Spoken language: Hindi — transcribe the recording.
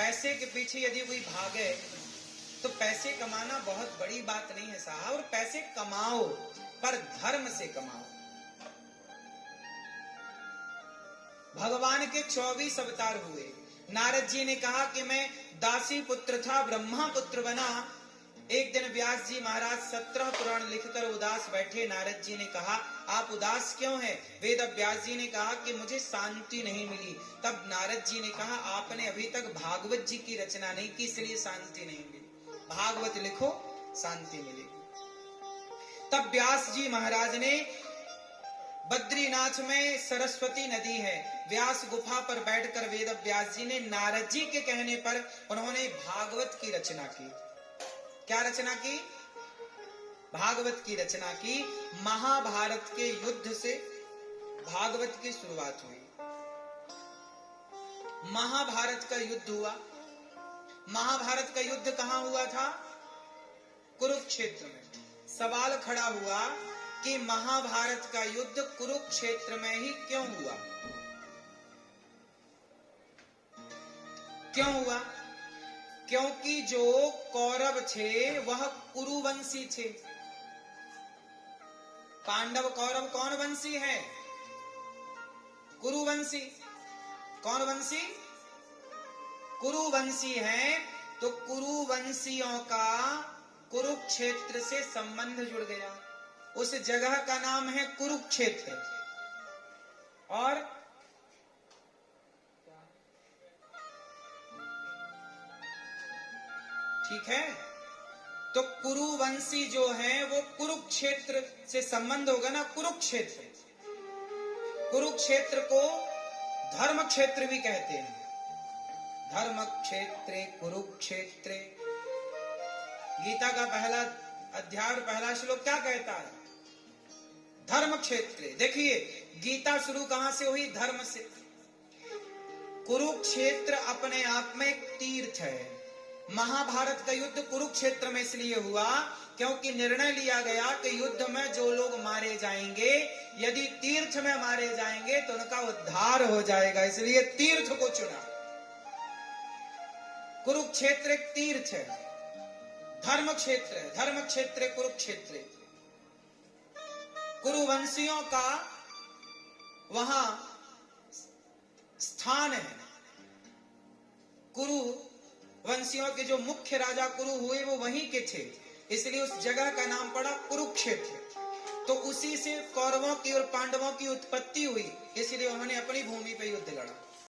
पैसे के पीछे यदि कोई भागे तो पैसे कमाना बहुत बड़ी बात नहीं है साहब। और पैसे कमाओ पर धर्म से कमाओ। भगवान के 24 अवतार हुए। नारद जी ने कहा कि मैं दासी पुत्र था, ब्रह्मा पुत्र बना। एक दिन व्यास जी महाराज 17 पुराण लिखकर उदास बैठे। नारद जी ने कहा आप उदास क्यों हैं? वेद व्यास जी ने कहा कि मुझे शांति नहीं मिली। तब नारद जी ने कहा आपने अभी तक भागवत जी की रचना नहीं की, इसलिए शांति नहीं मिली। भागवत लिखो, शांति मिलेगी। तब व्यास जी महाराज ने, बद्रीनाथ में सरस्वती नदी है, व्यास गुफा पर बैठकर वेद व्यास जी ने नारद जी के कहने पर उन्होंने भागवत की रचना की। क्या रचना की? भागवत की रचना की। महाभारत के युद्ध से भागवत की शुरुआत हुई। महाभारत का युद्ध हुआ। महाभारत का युद्ध कहां हुआ था? कुरुक्षेत्र में। सवाल खड़ा हुआ कि महाभारत का युद्ध कुरुक्षेत्र में ही क्यों हुआ? क्यों हुआ? क्योंकि जो कौरव थे वह कुरुवंशी थे। पांडव कौरव कौन वंशी है? कुरुवंशी। कौन वंशी? कुरुवंशी है। तो कुरुवंशियों का कुरुक्षेत्र से संबंध जुड़ गया। उस जगह का नाम है कुरुक्षेत्र। और ठीक है, तो कुरुवंशी जो है वो कुरुक्षेत्र से संबंध होगा ना। कुरुक्षेत्र, कुरुक्षेत्र को धर्म क्षेत्र भी कहते हैं। धर्म क्षेत्रे कुरुक्षेत्रे। गीता का पहला अध्याय और पहला श्लोक क्या कहता है? धर्म क्षेत्र। देखिए गीता शुरू कहां से हुई? धर्म से। कुरुक्षेत्र अपने आप में एक तीर्थ है। महाभारत का युद्ध कुरुक्षेत्र में इसलिए हुआ क्योंकि निर्णय लिया गया कि युद्ध में जो लोग मारे जाएंगे, यदि तीर्थ में मारे जाएंगे तो उनका उद्धार हो जाएगा, इसलिए तीर्थ को चुना। कुरुक्षेत्र एक तीर्थ है, धर्म क्षेत्र है। धर्म क्षेत्र कुरुक्षेत्र। कुरुवंशियों का वहां स्थान है। कुरुवंशियों के जो मुख्य राजा कुरु हुए वो वहीं के थे, इसलिए उस जगह का नाम पड़ा कुरुक्षेत्र। तो उसी से कौरवों की और पांडवों की उत्पत्ति हुई, इसलिए उन्होंने अपनी भूमि पर युद्ध लड़ा।